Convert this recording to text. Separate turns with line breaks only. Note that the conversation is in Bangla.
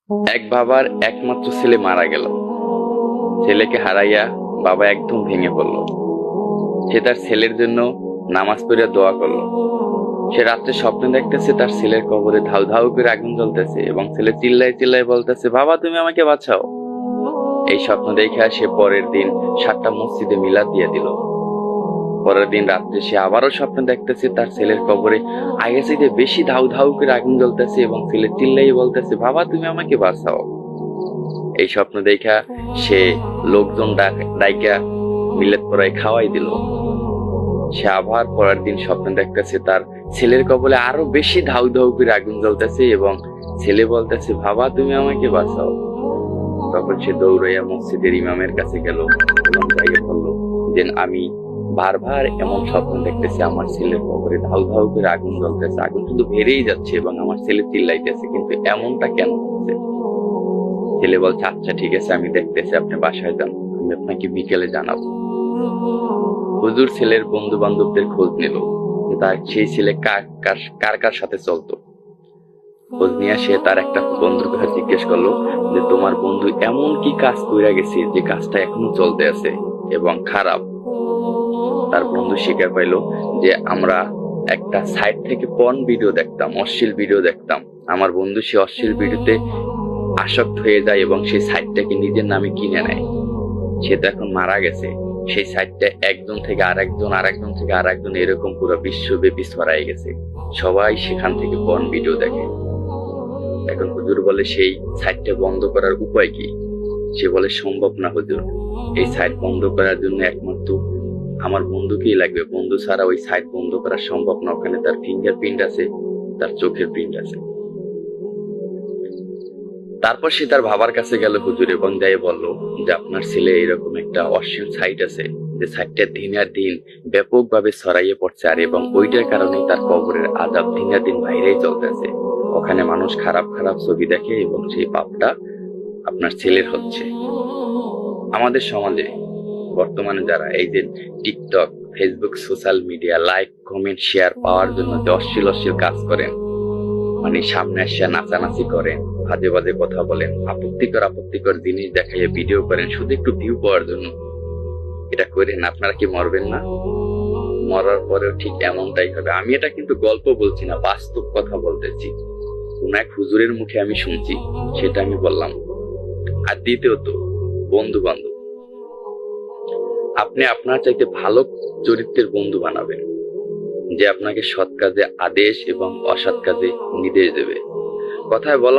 এক বাবার একমাত্র ছেলে মারা গেল। ছেলেকে হারাইয়া বাবা একদম ভেঙে পড়ল। সে তার ছেলের জন্য নামাজ পড়ে দোয়া করলো। সে রাত্রে স্বপ্নে দেখতেছে তার ছেলের কবরে ধাউ ধাউ করে আগুন জ্বলতেছে এবং ছেলে চিল্লায় চিল্লায় বলতেছে, বাবা তুমি আমাকে বাঁচাও। এই স্বপ্ন দেখে সে পরের দিন 7টা মসজিদে মিলাদ দিয়ে দিল। পরের দিন রাত্রে সে আবারও স্বপ্ন দেখতেছে তার ছেলের কবরে আগে থেকে বেশি ধাউ ধাউ করে আগুন জ্বলতেছে এবং ছেলে চিল্লাই বলতেছে, বাবা তুমি আমাকে বাঁচাও। এই স্বপ্ন দেখা সে লোকজন ডাইকা মিলাদ পড়ায় খাওয়াই দিল। সে আবার পরের দিন স্বপ্ন দেখতেছে তার ছেলের কবলে আরো বেশি ধাউ ধাউ করে আগুন জ্বলতেছে এবং ছেলে বলতেছে, বাবা তুমি আমাকে বাঁচাও। তখন সে দৌড়াইয়া মসজিদের ইমামের কাছে গেল এবং যাইয়া বলল যে আমি বারবার এমন স্বপ্ন দেখতেছি আমার ছেলের কবরে ধাউ ধাউ করে আগুন জ্বলতেছে, আগুন শুধু বেড়েই যাচ্ছে এবং আমার ছেলে চিল্লাইতেছে, কিন্তু এমনটা কেন হচ্ছে? ছেলে বলছে, আচ্ছা ঠিক আছে আমি দেখতেছি, আপনি বাসায় যান, আমি আপনাকে বিকেলে জানাবো। হুজুর ছেলের বন্ধু বান্ধবদের খোঁজ নিল তার সেই ছেলে কার কার সাথে চলতো। খোঁজ নিয়ে সে তার একটা বন্ধুর কাছে জিজ্ঞেস করলো যে তোমার বন্ধু এমন কি কাজ কইরা গেছে যে কাজটা এখনো চলতে আছে এবং খারাপ। তার বন্ধু স্বীকার পাইলো যে আমরা একটা সাইট থেকে পর্ন ভিডিও দেখতাম, অশ্লীল ভিডিও দেখতাম। আমার বন্ধু সে অশ্লীল ভিডিওতে আসক্ত হয়ে যায় এবং সেই সাইটটাকে নিজের নামে কিনে নেয়। সে তো এখন মারা গেছে। সেই সাইটটা একজন থেকে আরেকজন থেকে আরেকজন এরকম পুরো বিশ্বব্যাপী ছড়াই গেছে। সবাই সেখান থেকে পর্ন ভিডিও দেখে। এখন হুজুর বলে সেই সাইটটা বন্ধ করার উপায় কি? সে বলে সম্ভব না হুজুর, এই সাইট বন্ধ করার জন্য একমাত্র আমার বন্ধুকেই লাগবে। বন্ধু ছাড়া ওই সাইট বন্ধ করা সম্ভব না। ওখানে তার ফিঙ্গারপ্রিন্ট আছে, তার চোখের প্রিন্ট আছে। তারপর সে তার বাবার কাছে গেল হুজুর এবং যাই বলল যে আপনার ছেলে এরকম একটা অশ্লীল সাইট আছে যে সাইটটা দিনের দিন ব্যাপকভাবে ছড়াইয়ে পড়ছে আর এবং ওইটার কারণে তার কবরের আযাব দিনের দিন বাইরেই চলতেছে। ওখানে মানুষ খারাপ খারাপ ছবি দেখে এবং সেই পাপটা আপনার ছেলের হচ্ছে। আমাদের সমাজে বর্তমানে যারা এই যে TikTok, Facebook, social media like, comment, share পাওয়ার জন্য যে অশ্লীল অশ্লীল কাজ করেন, মানে সামনে এসে নাচানাচি করেন, বাজে বাজে কথা বলেন, আপত্তিকর জিনিস দেখাইয়া ভিডিও করেন শুধু একটু ভিউ পাওয়ার জন্য, এটা করেন, আপনারা কি মরবেন না? মরার পরেও ঠিক এমনটাই হবে। আমি এটা কিন্তু গল্প বলছি না, বাস্তব কথা বলতেছি। কোন এক হুজুরের মুখে আমি শুনছি, সেটা আমি বললাম। আর দ্বিতীয়ত, বন্ধু বান্ধব, আপনি আপনার চাইতে ভালো চরিত্রের বন্ধু বানাবেন যে আপনাকে সৎ কাজে আদেশ এবং অসৎ কাজে নির্দেশ দেবে। কথায় বলা